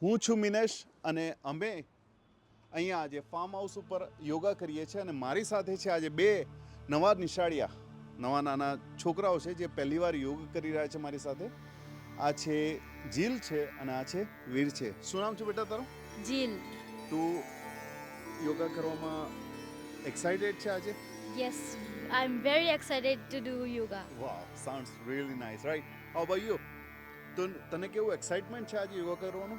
હું છું મિનેશ અને અમે અહીંયા આજે ફાર્મ હાઉસ ઉપર યોગા કરીએ છીએ અને મારી સાથે છે આજે બે નવા નિશાળિયા નવા નાના છોકરાઓ છે જે પહેલીવાર યોગ કરી રહ્યા છે મારી સાથે. આ છે જીલ છે અને આ છે વીર છે. શું નામ છે બેટા તારું? જીલ. તું યોગા કરવામાં એક્સાઇટેડ છે આજે? Yes, I'm very excited to do yoga. Wow, sounds really nice, right? How about you? તને કેવું એક્સાઇટમેન્ટ છે આજે યોગા કરવાનું?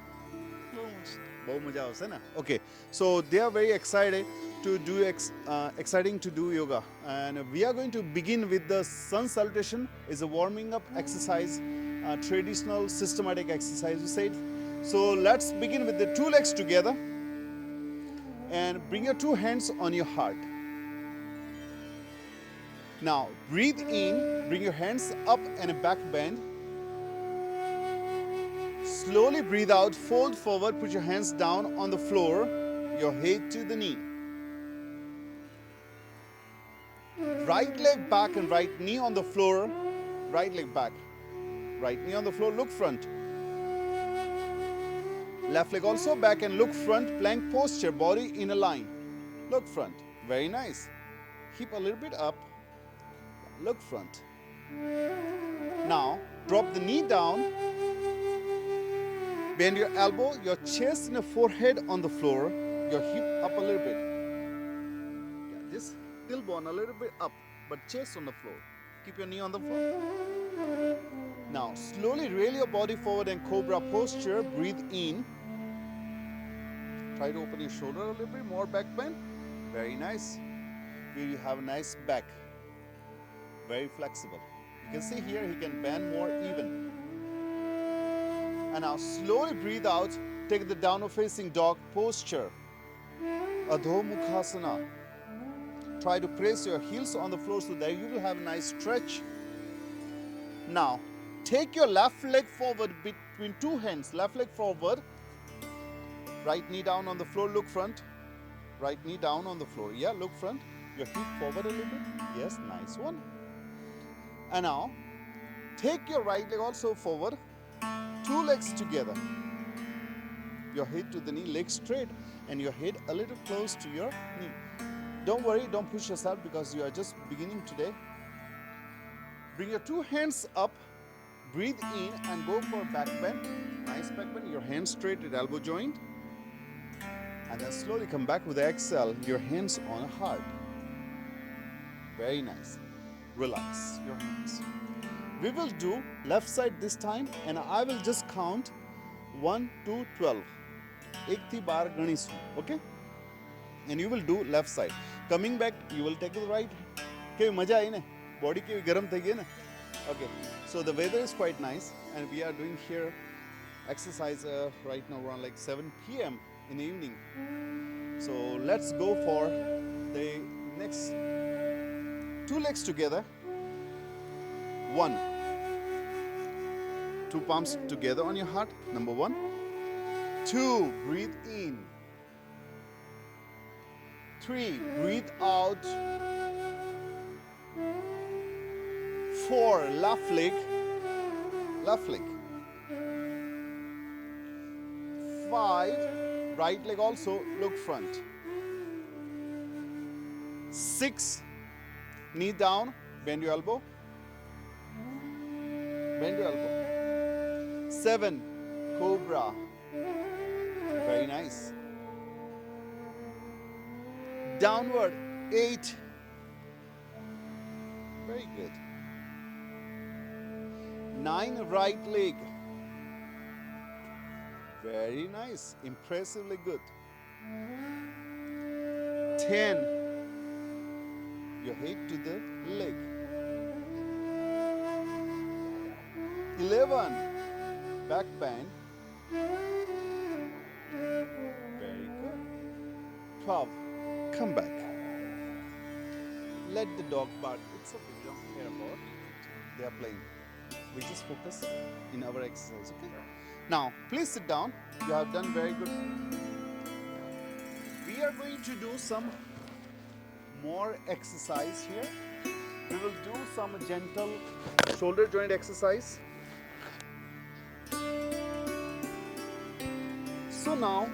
બહુ મજા આવશે ને? Okay, so they are very excited to do exciting to do yoga, and we are going to begin with the sun salutation. Is a warming up exercise, traditional systematic exercise we said. So let's begin with the two legs together and bring your two hands on your heart. Now breathe in, bring your hands up and back bend. Slowly breathe out, fold forward, put your hands down on the floor, your head to the knee. Right leg back and right knee on the floor, right leg back. Right knee on the floor, look front. Left leg also back and look front, plank posture, body in a line. Look front, very nice. Hip a little bit up, look front. Now, drop the knee down. Bend your elbow, your chest and your forehead on the floor, your hip up a little bit. Yeah, just tailbone a little bit up, but chest on the floor. Keep your knee on the floor. Now, slowly rail your body forward and cobra posture. Breathe in. Try to open your shoulder a little bit, more back bend. Very nice. Here you have a nice back. Very flexible. You can see here he can bend more even. And now slowly breathe out. Take the downward facing dog posture. Adho Mukhasana. Try to press your heels on the floor so that you will have a nice stretch. Now take your left leg forward between two hands. Left leg forward. Right knee down on the floor. Look front. Right knee down on the floor. Yeah, look front. Your hip forward a little bit. Yes, nice one. And now take your right leg also forward. Two legs together. Your head to the knee, leg straight, and your head a little close to your knee. Don't worry, don't push yourself because you are just beginning today. Bring your two hands up, breathe in and go for back bend. Nice back bend, your hands straight at elbow joint. And then slowly come back with the exhale, your hands on a heart. Very nice. Relax your hands. We will do left side this time and I will just count 1 to 12. 1 થી 12 ગણીશું, okay? And you will do left side. Coming back, you will take the right. કેવી મજા આવી ને? Body કેવી ગરમ થઈ ગઈ ને? Okay. So the weather is quite nice and we are doing here exercise right now around like 7 p.m. in the evening. So let's go for the next two legs together. 1. Two palms together on your heart. Number 1. 2. Breathe in. 3. Breathe out. 4. Left leg. Left leg. 5. Right leg also. Look front. 6. Knee down. Bend your elbow. Bend your elbow. 7. Cobra. Very nice. Downward. 8. Very good. 9. Right leg. Very nice. Impressively good. 10. Your head to the leg. 11. Back bend. Very good. 12. Come back. Let the dog bark. It's okay. We don't care about it. They are playing. We just focus in our exercise. Okay. Now, please sit down. You have done very good. We are going to do some more exercise here. We will do some gentle shoulder joint exercise. So now,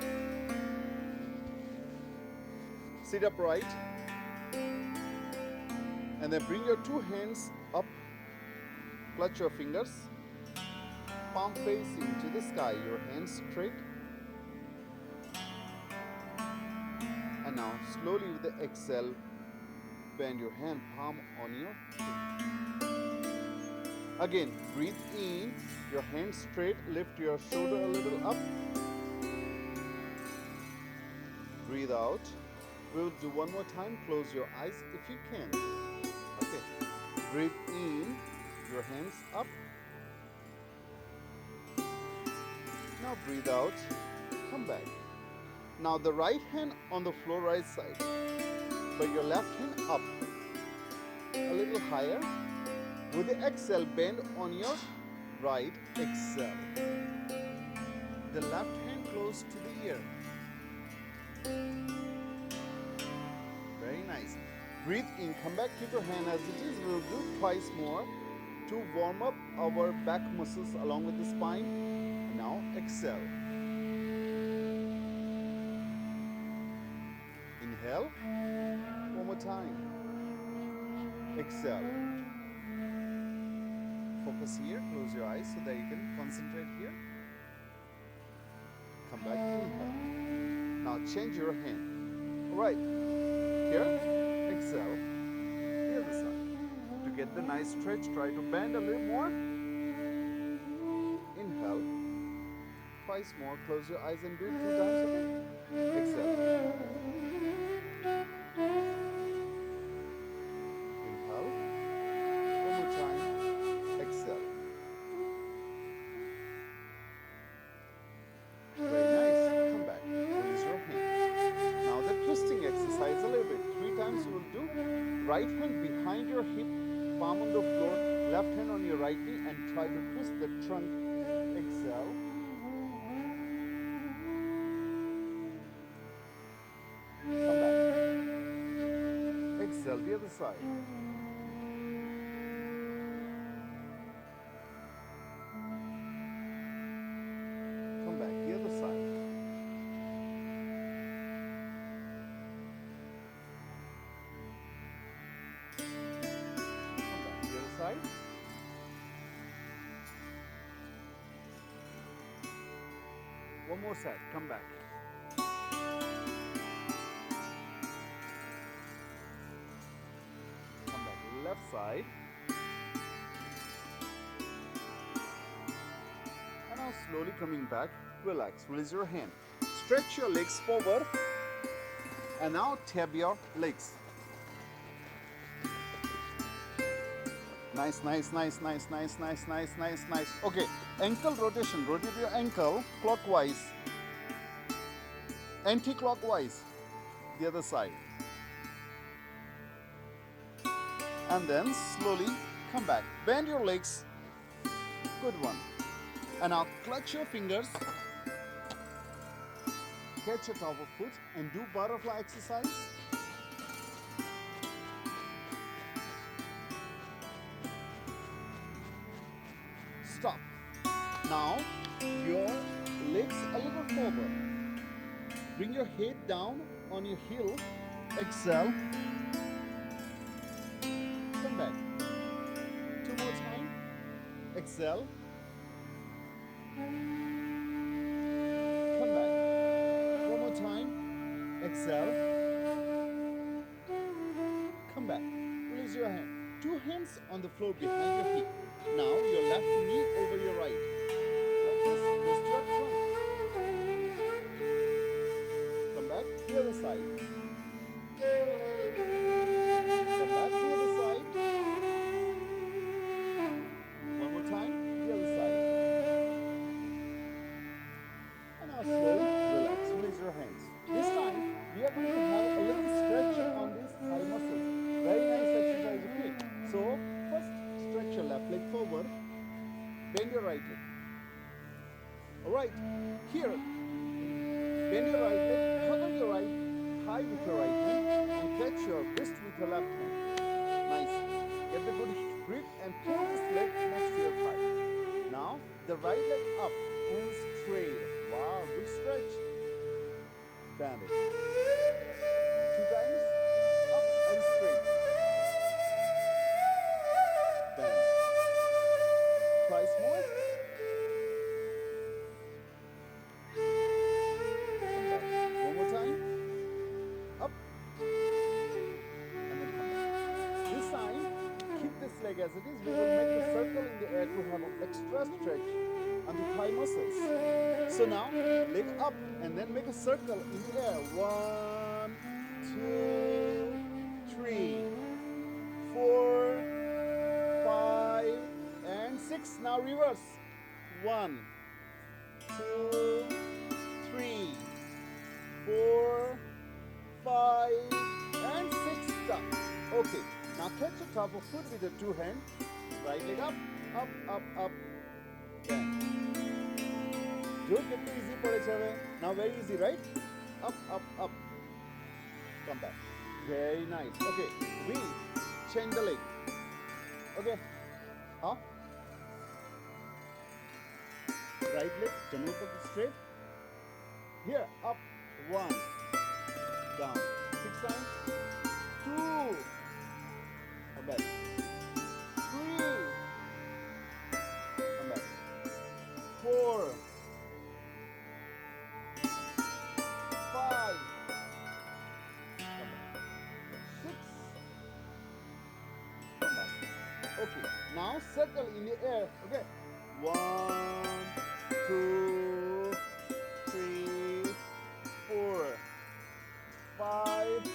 sit upright and then bring your two hands up, clutch your fingers, palm facing to the sky, your hands straight. And now slowly with the exhale, bend your hand palm on your hip. Again, breathe in, your hands straight, lift your shoulder a little up. Breathe out. We'll do one more time. Close your eyes if you can. Okay. Breathe in, your hands up. Now breathe out. Come back. Now the right hand on the floor, right side, but your left hand up. A little higher. With the exhale, bend on your right. Exhale. The left hand close to the ear. Very nice. Breathe in, come back, keep your hand as it is. We'll do twice more to warm up our back muscles along with the spine. Now exhale. Inhale. One more time. Exhale. Focus here, close your eyes so that you can concentrate here. Come back, inhale. Now change your hand. Right. Here, exhale. The other side. To get the nice stretch, try to bend a little more. Inhale. Twice more. Close your eyes and do it 2 times. Okay? Exhale. Inhale. One more time. Exhale. Very nice. Come back. Release your hand. Now the twisting exercise a little bit. 3 times you will do. Right hand behind your hip, palm on the floor, left hand on your right knee, and try to twist the trunk. Exhale. Come back. Exhale, the other side. Come back, the other side. Side. One more side, come back. Come back, left side. And now slowly coming back, relax, release your hand. Stretch your legs forward. And now tap your legs. Nice, nice, nice, nice, nice, nice, nice, nice, nice. Okay, ankle rotation. Rotate your ankle clockwise, anti-clockwise, the other side. And then slowly come back. Bend your legs. Good one. And now clutch your fingers. Catch your top of foot and do butterfly exercise. Stop. Now your legs a little forward. Bring your head down on your heel. Exhale. Come back. 2 more times. Exhale. Come back. 1 more time. Exhale. Come back. Release your hand. 2 hands on the floor behind your hip. Now your left knee over your right. Like this. Twist your trunk. Come back. The other side. Come back. The other side. One more time. The other side. And now slowly relax. Release your hands. This time we are going to have a little stretch on these thigh muscles. Very nice exercise. Okay. So first, stretch your left leg forward. Bend your right leg. Alright, here. Bend your right leg, cover your right thigh with your right hand, and catch your wrist with your left hand. Nice. Get the good grip and pull this leg next to your thigh. Now, the right leg up and straight. Wow, good stretch. bend it. 2 times, up and straight. Bend. Twice more. Come back. One more time. Up. And then come back. This time, keep this leg as it is. We will make a circle in the air to have an extra stretch on the thigh muscles. So now, leg up and then make a circle in the air. 1, 2, 3, 4, 5, and 6. Now reverse. 1, 2, 3, 4, 5, and 6. Stop. Okay. Now catch the top of foot with the 2 hands. Right leg up, up, up, up. Bend. જો કેટલું easy પડે છે હવે. Now very easy, right? Up, up, up. Come back. Very nice. Okay, we change the leg. Okay. Huh? Right leg, જમણું પગ straight. Here, up. 1. Down. 6 times. 2. Come back. 3. Come back. 4. 5. Come back. 6. Come back. Okay. Now circle in the air. Okay. 1, 2, 3, 4, 5,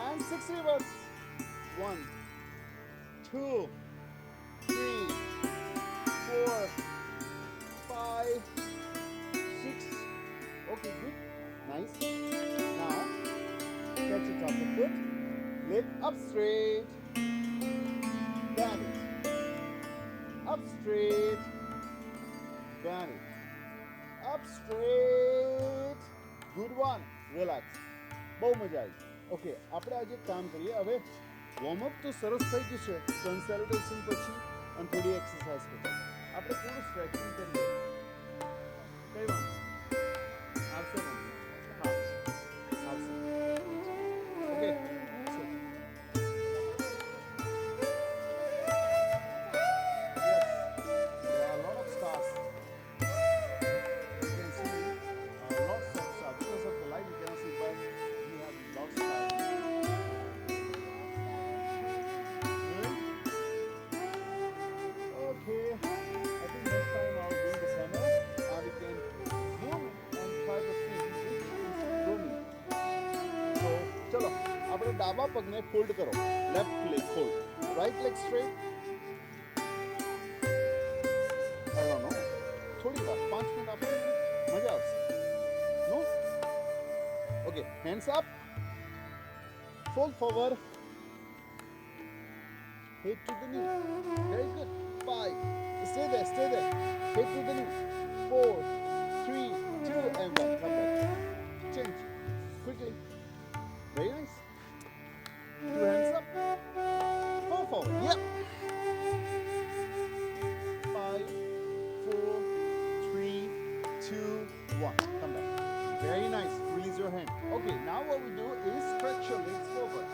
and 6 reverse. 1, 2, 3, 4, 5, 6. Okay, good. Nice. Now, catch it off the foot. Leg up straight. Bend it. Up straight. Bend it. Up straight. Good one. Relax. બહુ મજા આવી. Okay, આપણે આજે કામ કરીએ. હવે warm up તો સરસ થઈ ગયું છે. સન સેલ્યુટેશન પછી અને થોડી એક્સરસાઇઝ કરીએ. આપણે થોડું સ્ટ્રેચિંગ કરીએ. કઈ વાંધો આવશે ને? હા આવશે. ઓકે. ડાબા પગને ફોલ્ડ કરો. Left leg fold. Right leg straight. I don't know. થોડી વાર 5 મિનિટ આપો. મજા આવશે. No? Okay. Hands up. Fold forward. Head to the knee. Very good. 5. Stay there. Stay there. Head to the knee. 4, 3, 2, and 1. Come back. Change. Quickly. Very nice. 2 hands up. 4 forward. Yep. 5, 4, 3, 2, 1. Come back. Very nice. Release your hand. Okay, now what we do is stretch your legs forward.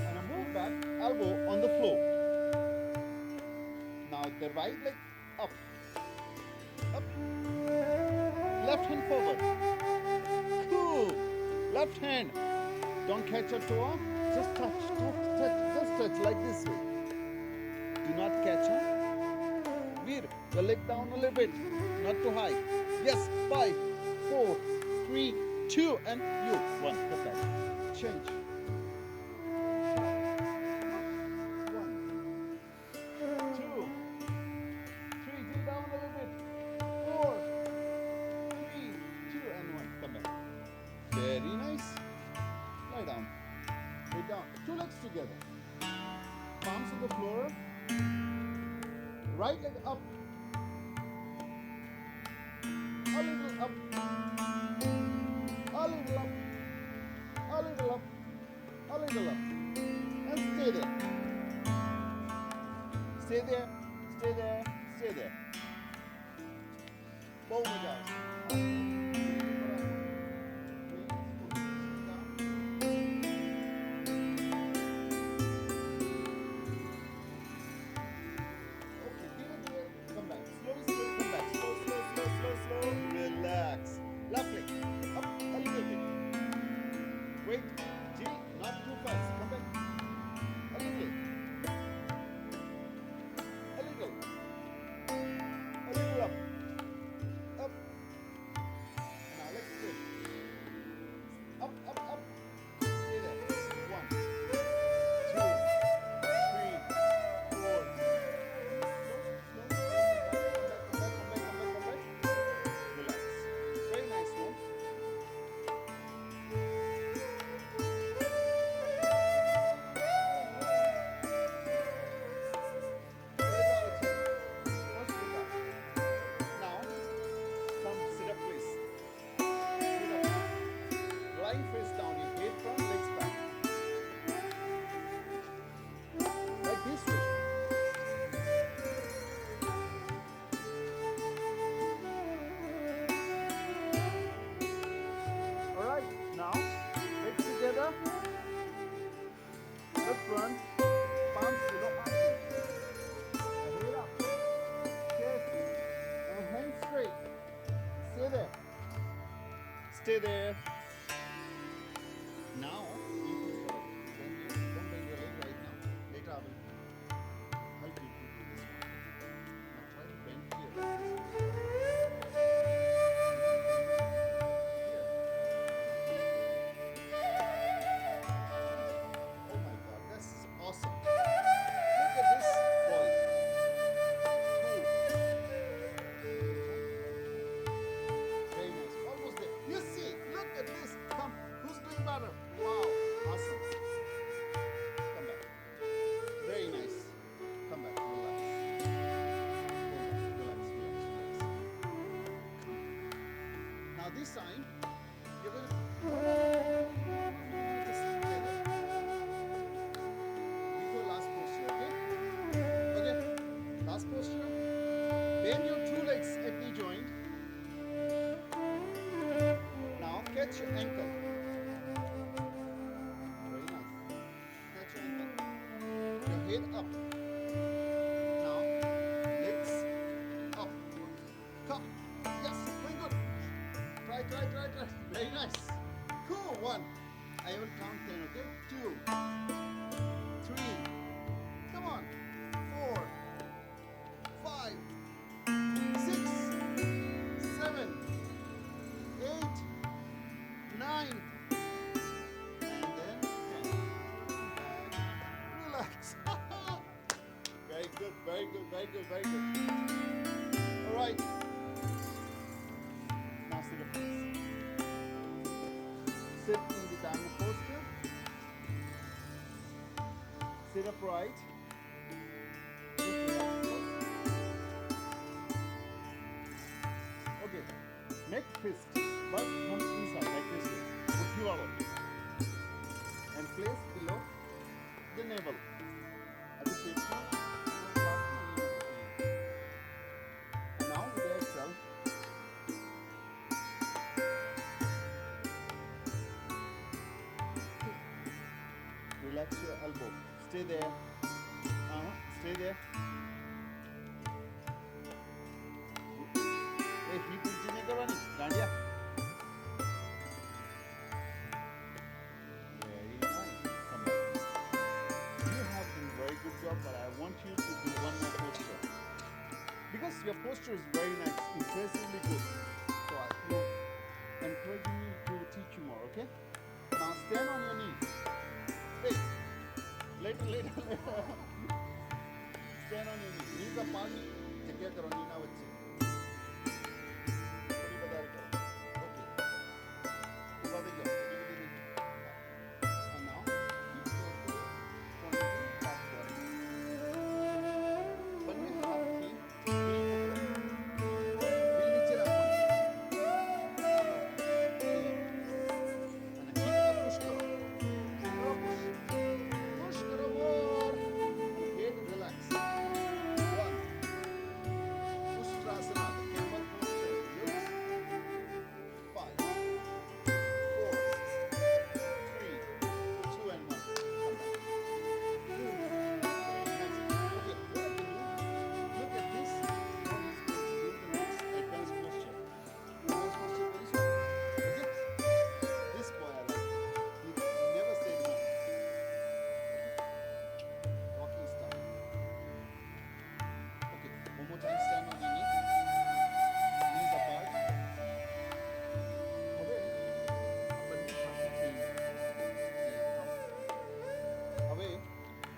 And I move back, elbow on the floor. Now the right leg up. Up. Left hand forward. Cool. Left hand. Don't catch your toe. Just touch, touch, touch. Just touch like this way. Do not catch her. Veer, the leg down a little bit. Not too high. Yes, 5, 4, 3, 2, and you. 1. Come back. Change. 1, 2, 3. Dig down a little bit. 4, 3, 2, and 1. Come back. Very nice. Lie down. Lay down. 2 legs together. Palms on the floor. Right leg up. A little up. A little up. A little up. A little up. And stay there. Stay there. Stay there. Stay there. Bow my guys. Stay there. Now, you can don't bend your leg right now. Later I will help you to do this one. Now try to bend here like this. Oh my God, this is awesome. Look at this boy. Cool. Very nice. Almost there. You see, look at this. Come, who's doing better? Wow, awesome. Come back. Very nice. Come back. Relax. Hold on. Relax, relax, relax. Now this time, you're gonna just stay there. Before last posture, okay? Okay. Last posture. Bend your two legs at knee joint. Now catch your ankle. Very nice. Catch your ankle. Your head up. Now legs up. Come. Yes, very good. Try. Very nice. Cool. 1. I will count 10, okay? 2, 3. Come on. 4, 5, 6, 7, 8, 9, and then 10. Relax. Very good, very good, very good, very good. All right. Now sit up, please. Sit in the diamond posture. Sit upright. Just relax. Okay. Neck fist. Butt comes inside like this way. Put you out. And place below the navel. At the same time. And now with the exhale. Relax your elbow. Stay there. Stay there. Hey, hip नीचे नहीं करवानी. Dandiya. Very nice. Come back. You have done a very good job, but I want you to do one more posture. Because your posture is very nice, impressively good. So I feel encouraging you to teach you more, okay? Now stand on your knees. Hey, later. Stand on your knees. Knees apart. जगह करो नीना बच्चे. थोड़ी बदल करो. Okay. बदल गया. And now keep your toe pointing backward. बन्ने हाथ की बिल नीचे रखो. And keep push करो. Push करो more. Head relax. 1. Ustrasana, the camel posture. Yes. 5, 4, 3, 2, and 1. Come back. Very nice. Okay, what I can do? Look at this. Now he's going to do the next advanced posture. Advanced posture very soon. Okay? This boy I like. He never said no. Walking style. Okay, one more time, stand on your knee. Knees apart. હવે બંને હાથથી હવે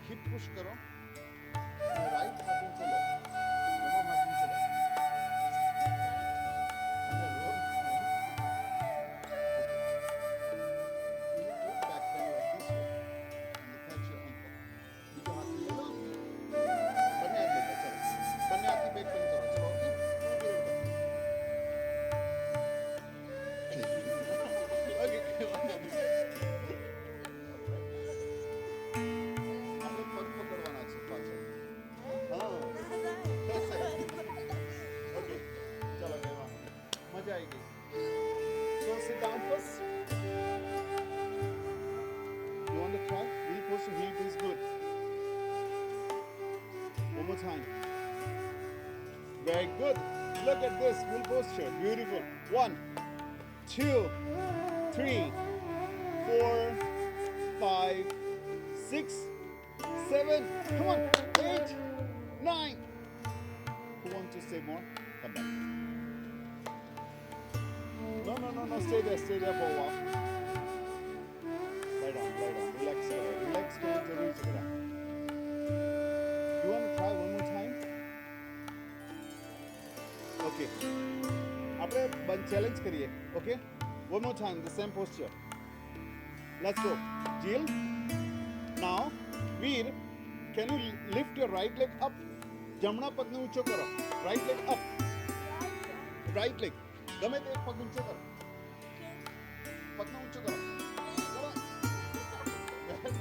heap push કરો અને right હાથ ઊંચો લો. જમણો હાથ નીચે લો. અને role. You need to back bend like this way and catch your ankle. બીજો હાથ લઈ લો. બંને હાથ લઈ લો. ચલો. બંને હાથથી બેક બેન્ડ કરો. ચલો, ઓકે? Okay, આપણે પગ પકડવાના છે પાછળ. હા. Okay. ચલો કહેવા. મજા આવી ગઈ. So sit down first. You want to try? Heel posture, heel is good. One more time. Very good. Look at this. Full posture. Beautiful. 1, 2, 3, 4, 5, 6, 7. Come on. 8, 9. Who wants to stay more? Come back. No. Stay there for a while. Lie down. Relax. Relax. You want to try one more time? Okay. આપણે challenge કરીએ. Okay? One more time, the same posture. Let's go. Jill. Now, Veer, can you lift your right leg up? જમણા પગને ઊંચો કરો. Right leg up. Right leg. ગમે તે એક પગ ઊંચો કરો. પગને ઊંચો કરો. Come on.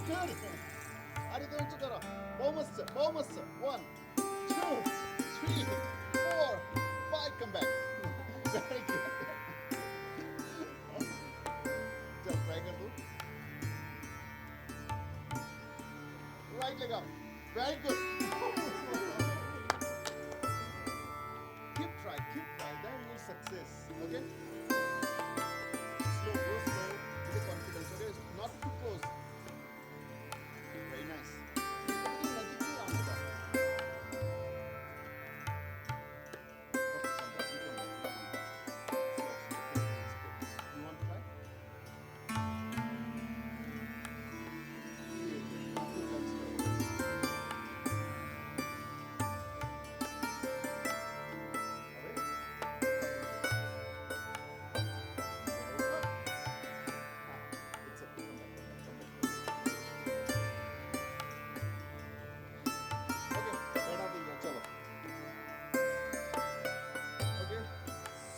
Very good. આ રીતે ઊંચો કરો. બહુ મસ્ત. 1, 2, 3, 4, 5. Come back. Very good. Just try कर दो. Right leg up. Very good. Keep try. Then you will success. Okay? Slow, go slow. With the confidence. Okay? Not too close. Very nice. नज़दीक नहीं आने का. You want to try?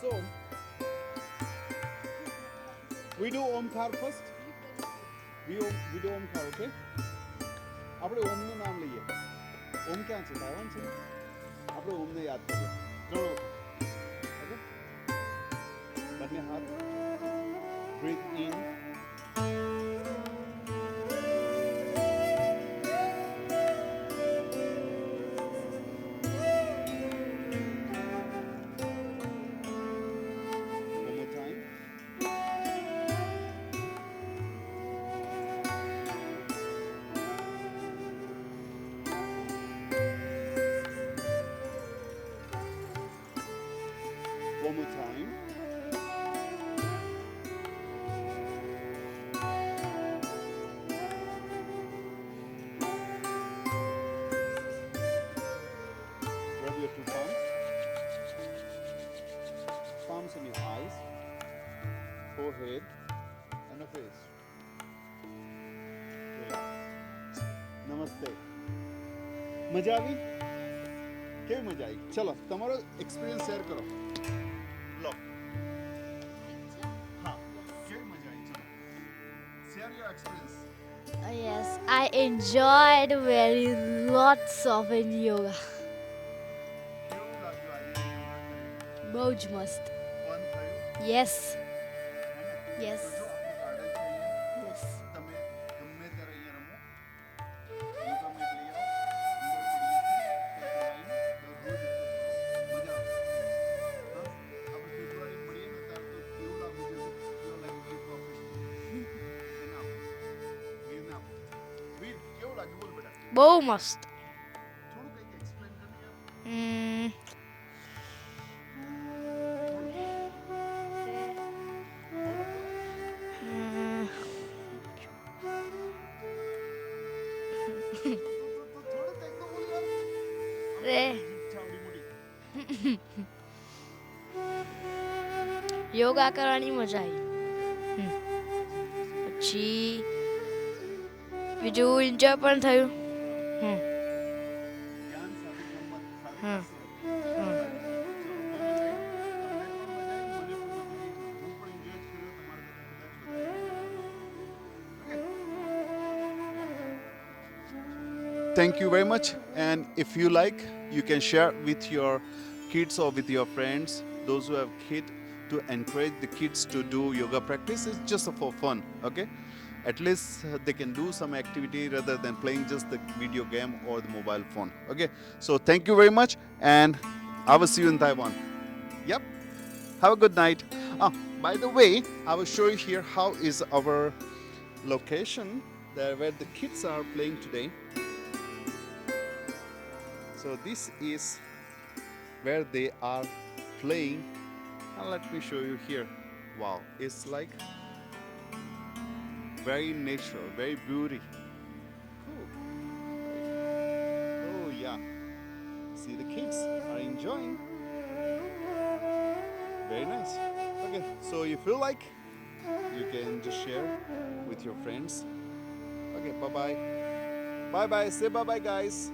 So, we do Omkar first. We do Omkar, okay? આપણે ઓમનું નામ લઈએ. ઓમ ક્યાં છે? Taiwan છે. આપણે ઓમને યાદ કરીએ. ચલો. ઓકે? બંને હાથ. Breathe in. One more time. Rub your two palms. Palms on your eyes, forehead, and your face. Relax. Namaste. મજા આવી? કેવી મજા આવી? ચલો તમારો એક્સપિરિયન્સ શેર કરો. લો. હા. કેવી મજા આવી? ચલો. Share your experience. Yes, I enjoyed very lots of in yoga. કેવું લાગ્યું આજે? બહુ જ મસ્ત. ફન થયું? Yes. હે ને? Yes. તો જો આપણું ગાર્ડન છે અહીંયા. Yes. તમે ગમે ત્યારે અહીંયા રમો. યોગા મેટ લઈ આવો. અંદર પડીએ છીએ. રોજ મજા આવે. હા? આપણે ફેબ્રુઆરી મળીએ ને ત્યારે તો એવું લાગવું જોઈએ ફીલ લાઈક વી પ્રોફેશનલ. એના વીરના વીર કેવું લાગ્યું બોલ બેટા? બહુ મસ્ત. થોડું કંઈક એક્સપ્લેન કર ને યાર. થોડું કંઈક તો બોલ યાર. રે ચાવડી મોટી. યોગા કરવાની મજા આવી. પછી બીજું એન્જોય પણ થયું. જ્ઞાન સાથે ગમત સાથે હા. Thank you very much, and if you like, you can share with your kids or with your friends, those who have kids, to encourage the kids to do yoga practice. It's just for fun, okay? At least they can do some activity rather than playing just the video game or the mobile phone, okay? So thank you very much, and I will see you in Taiwan. Yep. Have a good night. By the way, I will show you here how is our location there where the kids are playing today. So this is where they are playing, and let me show you here. Wow, it's like very natural, very beauty. Cool. Oh yeah, see the kids are enjoying. Very nice. Okay, so if you like, you can just share with your friends. Okay, bye bye. Bye bye. Say bye bye, guys.